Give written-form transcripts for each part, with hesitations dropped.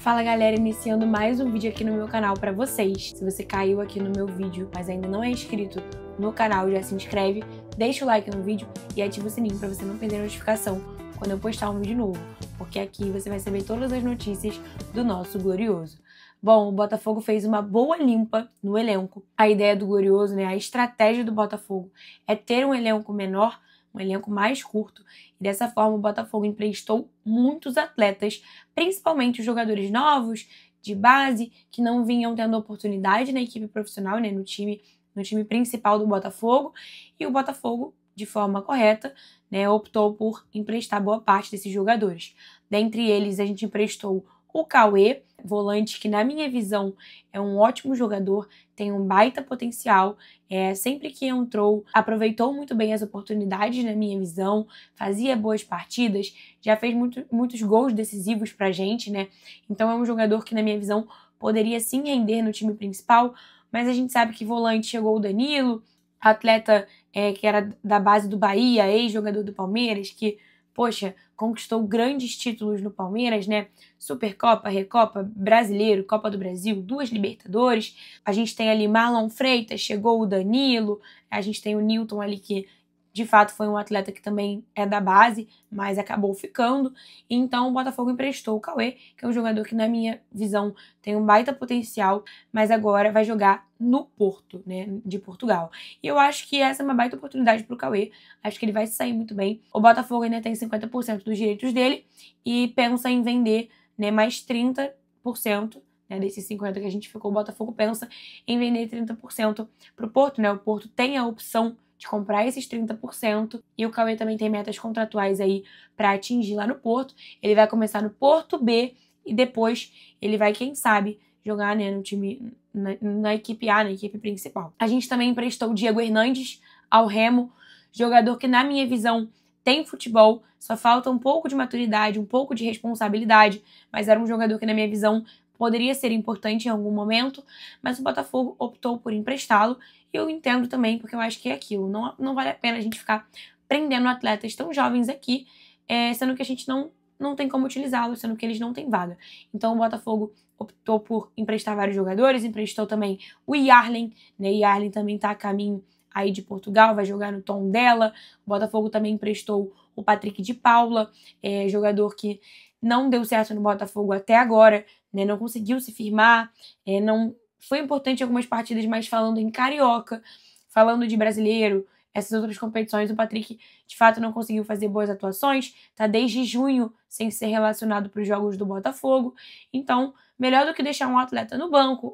Fala galera, iniciando mais um vídeo aqui no meu canal pra vocês. Se você caiu aqui no meu vídeo, mas ainda não é inscrito no canal, já se inscreve, deixa o like no vídeo e ativa o sininho pra você não perder a notificação quando eu postar um vídeo novo, porque aqui você vai saber todas as notícias do nosso Glorioso. Bom, o Botafogo fez uma boa limpa no elenco. A ideia do Glorioso, a estratégia do Botafogo é ter um elenco menor, um elenco mais curto, e dessa forma o Botafogo emprestou muitos atletas, principalmente os jogadores novos, de base, que não vinham tendo oportunidade na equipe profissional, no time principal do Botafogo, e o Botafogo, de forma correta, optou por emprestar boa parte desses jogadores. Dentre eles, a gente emprestou o Cauê, volante que, na minha visão, é um ótimo jogador, tem um baita potencial, sempre que entrou, aproveitou muito bem as oportunidades, na minha visão, fazia boas partidas, já fez muitos gols decisivos pra gente, Então é um jogador que, na minha visão, poderia sim render no time principal, mas a gente sabe que volante chegou o Danilo, atleta que era da base do Bahia, ex-jogador do Palmeiras, que conquistou grandes títulos no Palmeiras, Supercopa, Recopa, Brasileiro, Copa do Brasil, 2 Libertadores. A gente tem ali Marlon Freitas, chegou o Danilo, a gente tem o Nilton ali que de fato foi um atleta que também é da base, mas acabou ficando. Então o Botafogo emprestou o Cauê, que é um jogador que, na minha visão, tem um baita potencial, mas agora vai jogar no Porto, de Portugal. E eu acho que essa é uma baita oportunidade para o Cauê. Acho que ele vai sair muito bem. O Botafogo ainda tem 50% dos direitos dele e pensa em vender mais 30%. Desses 50% que a gente ficou, o Botafogo pensa em vender 30% para o Porto. O Porto tem a opção de comprar esses 30%, e o Cauê também tem metas contratuais aí para atingir lá no Porto. Ele vai começar no Porto B e depois ele vai, quem sabe, jogar no time, na equipe A, na equipe principal. A gente também emprestou o Diego Hernandes ao Remo, jogador que, na minha visão, tem futebol, só falta um pouco de maturidade, um pouco de responsabilidade, mas era um jogador que, na minha visão, poderia ser importante em algum momento, mas o Botafogo optou por emprestá-lo. E eu entendo também, porque eu acho que é aquilo. Não vale a pena a gente ficar prendendo atletas tão jovens aqui, sendo que a gente não tem como utilizá-los, sendo que eles não têm vaga. Então o Botafogo optou por emprestar vários jogadores, emprestou também o Yarlen, Yarlen também está a caminho aí de Portugal, vai jogar no Tondela. O Botafogo também emprestou o Patrick de Paula, jogador que não deu certo no Botafogo até agora, não conseguiu se firmar, não foi importante em algumas partidas, mas falando em Carioca, falando de Brasileiro, essas outras competições, o Patrick de fato não conseguiu fazer boas atuações, tá desde junho sem ser relacionado para os jogos do Botafogo. Então, melhor do que deixar um atleta no banco,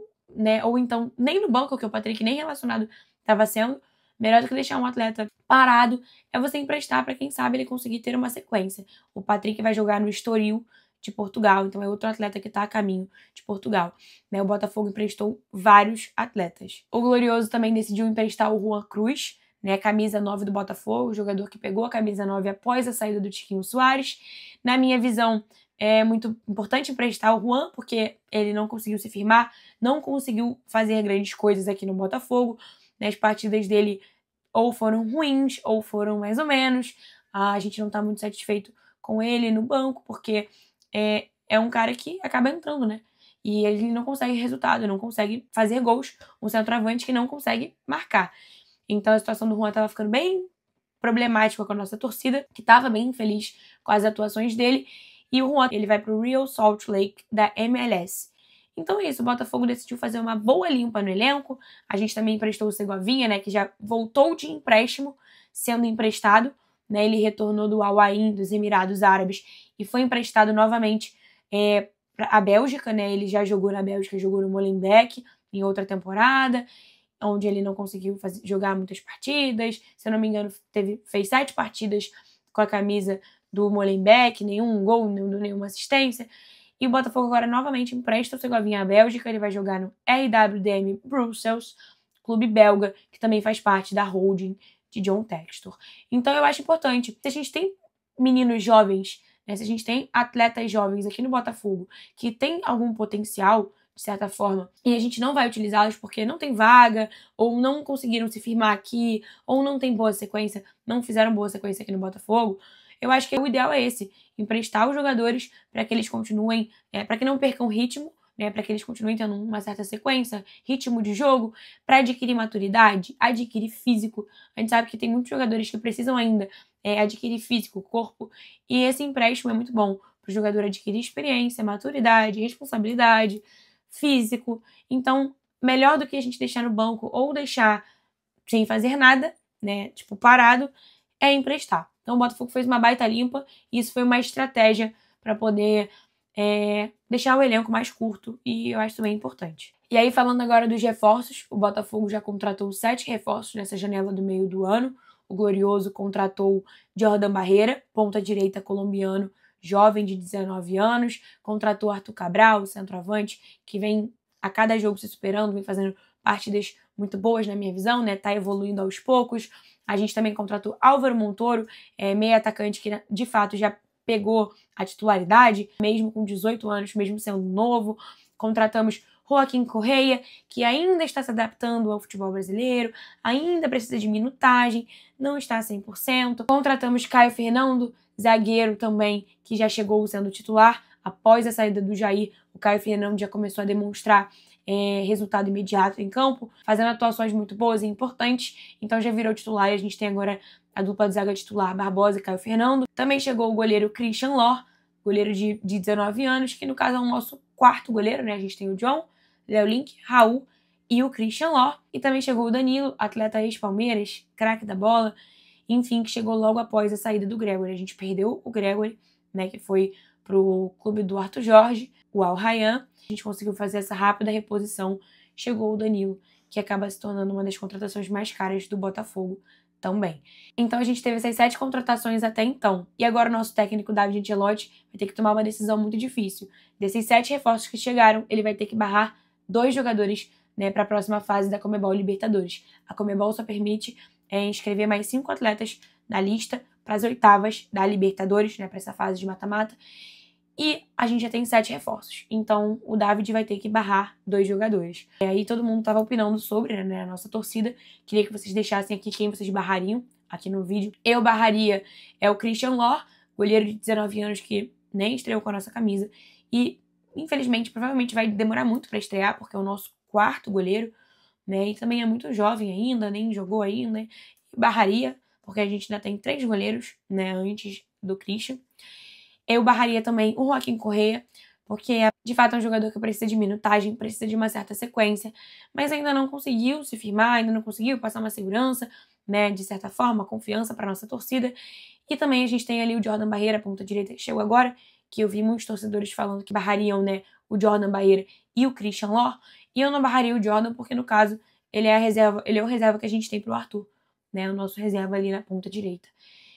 ou então nem no banco, que o Patrick nem relacionado estava sendo, melhor do que deixar um atleta parado é você emprestar para, quem sabe, ele conseguir ter uma sequência. O Patrick vai jogar no Estoril de Portugal, então é outro atleta que está a caminho de Portugal. O Botafogo emprestou vários atletas. O Glorioso também decidiu emprestar o Juan Cruz, camisa 9 do Botafogo, jogador que pegou a camisa 9 após a saída do Tiquinho Soares. Na minha visão, é muito importante emprestar o Juan, porque ele não conseguiu se firmar, não conseguiu fazer grandes coisas aqui no Botafogo. As partidas dele ou foram ruins, ou foram mais ou menos. A gente não está muito satisfeito com ele no banco, porque é um cara que acaba entrando, e ele não consegue resultado, não consegue fazer gols, um centroavante que não consegue marcar. Então a situação do Juan estava ficando bem problemática com a nossa torcida, que estava bem infeliz com as atuações dele, e o Juan, ele vai para o Real Salt Lake da MLS. Então é isso, o Botafogo decidiu fazer uma boa limpa no elenco. A gente também emprestou o Segovinha, que já voltou de empréstimo, sendo emprestado, ele retornou do Al Ain, dos Emirados Árabes, e foi emprestado novamente para a Bélgica, Ele já jogou na Bélgica, jogou no Molenbeek em outra temporada, onde ele não conseguiu jogar muitas partidas. Se eu não me engano, fez 7 partidas com a camisa do Molenbeek, nenhum gol, nenhuma assistência. E o Botafogo agora novamente empresta o Segovinha à Bélgica. Ele vai jogar no RWDM Brussels, clube belga, que também faz parte da holding de John Textor. Então eu acho importante, se a gente tem meninos jovens, se a gente tem atletas jovens aqui no Botafogo que tem algum potencial, de certa forma, e a gente não vai utilizá-los porque não tem vaga, ou não conseguiram se firmar aqui, ou não tem boa sequência, não fizeram boa sequência aqui no Botafogo, eu acho que o ideal é esse, emprestar os jogadores para que eles continuem, para que não percam ritmo, né, para que eles continuem tendo uma certa sequência, ritmo de jogo, para adquirir maturidade, adquirir físico. A gente sabe que tem muitos jogadores que precisam ainda adquirir físico, corpo, e esse empréstimo é muito bom para o jogador adquirir experiência, maturidade, responsabilidade, físico. Então, melhor do que a gente deixar no banco ou deixar sem fazer nada, né, tipo, parado, é emprestar. Então, o Botafogo fez uma baita limpa e isso foi uma estratégia para poder deixar o elenco mais curto, e eu acho isso bem importante. E aí, falando agora dos reforços, o Botafogo já contratou 7 reforços nessa janela do meio do ano. O Glorioso contratou Jordan Barreira, ponta-direita colombiano, jovem de 19 anos. Contratou Arthur Cabral, centroavante, que vem a cada jogo se superando, vem fazendo partidas muito boas na minha visão, né? Tá evoluindo aos poucos. A gente também contratou Álvaro Montoro, meio atacante que de fato já pegou a titularidade, mesmo com 18 anos, mesmo sendo novo. Contratamos Joaquim Correia, que ainda está se adaptando ao futebol brasileiro, ainda precisa de minutagem, não está a 100%. Contratamos Caio Fernando, zagueiro também, que já chegou sendo titular. Após a saída do Jair, o Caio Fernando já começou a demonstrar resultado imediato em campo, fazendo atuações muito boas e importantes, então já virou titular e a gente tem agora a dupla de zaga titular Barbosa e Caio Fernando. Também chegou o goleiro Christian Lor, goleiro de 19 anos, que no caso é o nosso quarto goleiro, né? A gente tem o John, Léo Link, Raul e o Christian Lor. E também chegou o Danilo, atleta ex-Palmeiras, craque da bola, enfim, que chegou logo após a saída do Gregory. A gente perdeu o Gregory, né, que foi pro clube do Arthur Jorge, o Al Rayyan. A gente conseguiu fazer essa rápida reposição. Chegou o Danilo, que acaba se tornando uma das contratações mais caras do Botafogo também. Então a gente teve essas 7 contratações até então. E agora o nosso técnico, David Ancelotti, vai ter que tomar uma decisão muito difícil. Desses 7 reforços que chegaram, ele vai ter que barrar 2 jogadores, né, para a próxima fase da Conmebol Libertadores. A Conmebol só permite inscrever mais 5 atletas na lista para as oitavas da Libertadores, né, para essa fase de mata-mata. E a gente já tem 7 reforços. Então, o David vai ter que barrar 2 jogadores. E aí todo mundo estava opinando sobre, né, a nossa torcida. Queria que vocês deixassem aqui quem vocês barrariam aqui no vídeo. Eu barraria o Christian Lor, goleiro de 19 anos que nem estreou com a nossa camisa. E, infelizmente, provavelmente vai demorar muito para estrear, porque é o nosso quarto goleiro, né? E também é muito jovem ainda, nem jogou ainda. E barraria, porque a gente ainda tem 3 goleiros, né, antes do Christian. Eu barraria também o Joaquim Correia, porque de fato é um jogador que precisa de minutagem, precisa de uma certa sequência, mas ainda não conseguiu se firmar, ainda não conseguiu passar uma segurança, né, de certa forma, confiança para nossa torcida. E também a gente tem ali o Jordan Barreira, ponta direita, que chegou agora, que eu vi muitos torcedores falando que barrariam, né, o Jordan Barreira e o Christian Lor, e eu não barraria o Jordan porque, no caso, ele é o reserva que a gente tem pro Arthur, né, o nosso reserva ali na ponta direita.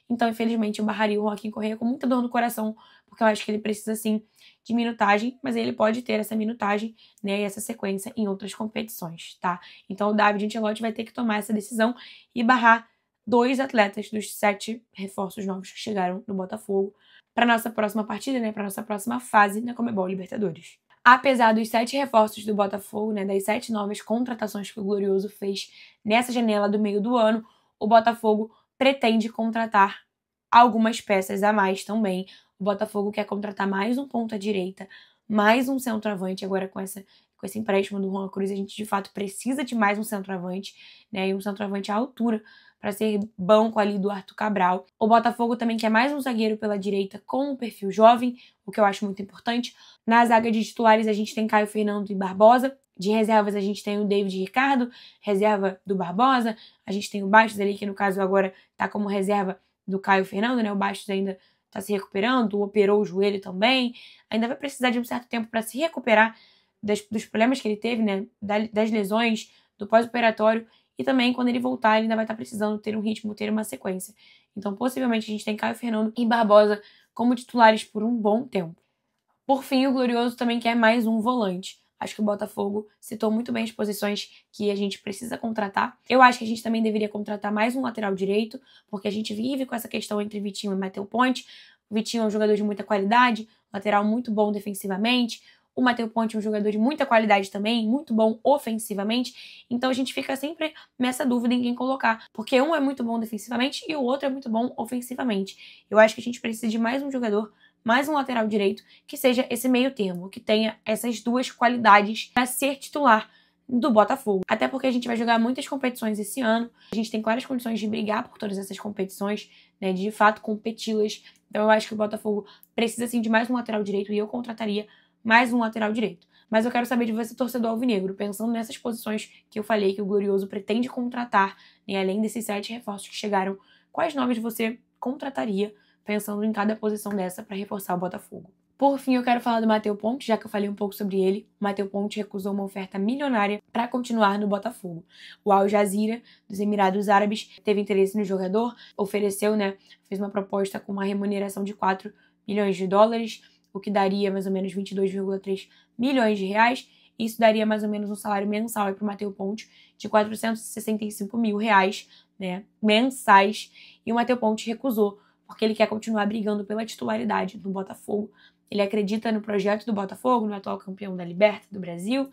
Então, infelizmente, eu barraria o Joaquim Correia com muita dor no coração, porque eu acho que ele precisa, sim, de minutagem, mas ele pode ter essa minutagem, né, e essa sequência em outras competições, tá? Então, o David Ancelotti vai ter que tomar essa decisão e barrar 2 atletas dos 7 reforços novos que chegaram no Botafogo para nossa próxima partida, né, para nossa próxima fase na Conmebol Libertadores. Apesar dos 7 reforços do Botafogo, né, das 7 novas contratações que o Glorioso fez nessa janela do meio do ano, o Botafogo pretende contratar algumas peças a mais também. O Botafogo quer contratar mais um ponta-direita, mais um centroavante. Agora com esse empréstimo do Juan Cruz, a gente de fato precisa de mais um centroavante, né? E um centroavante à altura para ser banco ali do Arthur Cabral. O Botafogo também quer mais um zagueiro pela direita com um perfil jovem, o que eu acho muito importante. Na zaga de titulares a gente tem Caio Fernando e Barbosa. De reservas a gente tem o David Ricardo, reserva do Barbosa. A gente tem o Bastos ali, que no caso agora tá como reserva do Caio Fernando, né? O Bastos ainda tá se recuperando, operou o joelho também. Ainda vai precisar de um certo tempo para se recuperar dos problemas que ele teve, né? Das lesões, do pós-operatório. E também, quando ele voltar, ele ainda vai estar precisando ter um ritmo, ter uma sequência. Então, possivelmente, a gente tem Caio Fernando e Barbosa como titulares por um bom tempo. Por fim, o Glorioso também quer mais um volante. Acho que o Botafogo citou muito bem as posições que a gente precisa contratar. Eu acho que a gente também deveria contratar mais um lateral direito, porque a gente vive com essa questão entre Vitinho e Matheus Ponte. O Vitinho é um jogador de muita qualidade, lateral muito bom defensivamente. O Matheus Ponte é um jogador de muita qualidade também, muito bom ofensivamente. Então a gente fica sempre nessa dúvida em quem colocar, porque um é muito bom defensivamente e o outro é muito bom ofensivamente. Eu acho que a gente precisa de mais um jogador, mais um lateral direito, que seja esse meio termo, que tenha essas duas qualidades para ser titular do Botafogo. Até porque a gente vai jogar muitas competições esse ano, a gente tem claras condições de brigar por todas essas competições, né, de fato competi-las. Então eu acho que o Botafogo precisa sim de mais um lateral direito e eu contrataria mais um lateral direito. Mas eu quero saber de você, torcedor alvinegro, pensando nessas posições que eu falei que o Glorioso pretende contratar, né, além desses 7 reforços que chegaram, quais nomes você contrataria pensando em cada posição dessa para reforçar o Botafogo? Por fim, eu quero falar do Matheus Ponte, já que eu falei um pouco sobre ele. O Matheus Ponte recusou uma oferta milionária para continuar no Botafogo. O Al Jazeera, dos Emirados Árabes, teve interesse no jogador, ofereceu, fez uma proposta com uma remuneração de 4 milhões de dólares, o que daria mais ou menos 22,3 milhões de reais. Isso daria mais ou menos um salário mensal para o Matheus Ponte de 465 mil reais, mensais. E o Matheus Ponte recusou, porque ele quer continuar brigando pela titularidade no Botafogo. Ele acredita no projeto do Botafogo, no atual campeão da Liberta do Brasil,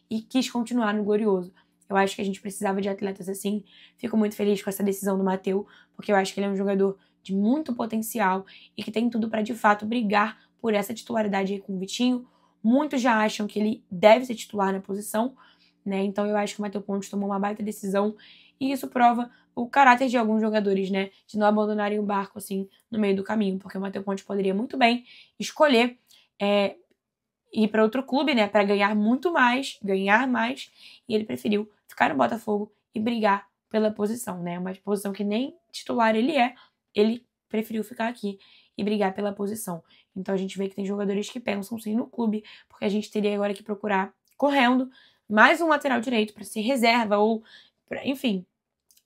e quis continuar no Glorioso. Eu acho que a gente precisava de atletas assim. Fico muito feliz com essa decisão do Matheus, porque eu acho que ele é um jogador de muito potencial e que tem tudo para, de fato, brigar por essa titularidade aí com o Vitinho. Muitos já acham que ele deve ser titular na posição, Então eu acho que o Matheus Ponte tomou uma baita decisão e isso prova o caráter de alguns jogadores, de não abandonarem o barco assim no meio do caminho, porque o Matheus Ponte poderia muito bem escolher ir para outro clube, para ganhar mais, e ele preferiu ficar no Botafogo e brigar pela posição, uma posição que nem titular ele preferiu ficar aqui e brigar pela posição. Então a gente vê que tem jogadores que pensam sim no clube, porque a gente teria agora que procurar, correndo, mais um lateral direito para ser reserva ou, enfim,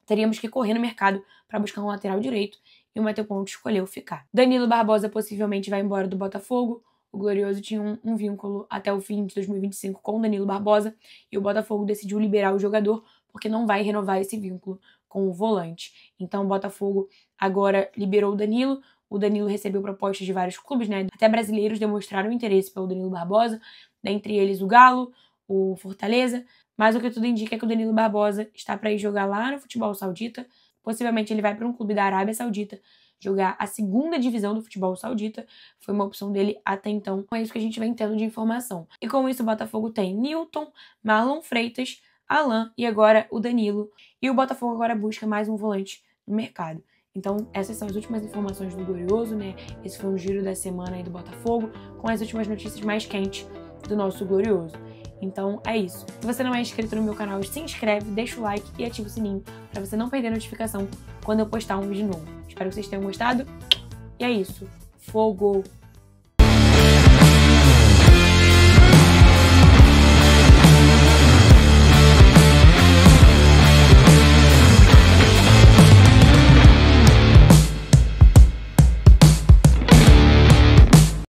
teríamos que correr no mercado para buscar um lateral direito e o Matheus Ponte escolheu ficar. Danilo Barbosa possivelmente vai embora do Botafogo. O Glorioso tinha um vínculo até o fim de 2025 com o Danilo Barbosa e o Botafogo decidiu liberar o jogador porque não vai renovar esse vínculo com o volante. Então o Botafogo agora liberou o Danilo. O Danilo recebeu propostas de vários clubes, Até brasileiros demonstraram interesse pelo Danilo Barbosa, dentre eles o Galo, o Fortaleza, mas o que tudo indica é que o Danilo Barbosa está para ir jogar lá no futebol saudita. Possivelmente ele vai para um clube da Arábia Saudita jogar a 2ª divisão do futebol saudita. Foi uma opção dele até então. É isso que a gente vem tendo de informação. E com isso o Botafogo tem Newton, Marlon Freitas, Alan e agora o Danilo. E o Botafogo agora busca mais um volante no mercado. Então essas são as últimas informações do Glorioso, Esse foi um giro da semana aí do Botafogo com as últimas notícias mais quentes do nosso Glorioso. Então é isso. Se você não é inscrito no meu canal, se inscreve, deixa o like e ativa o sininho para você não perder a notificação quando eu postar um vídeo novo. Espero que vocês tenham gostado. E é isso. Fogo!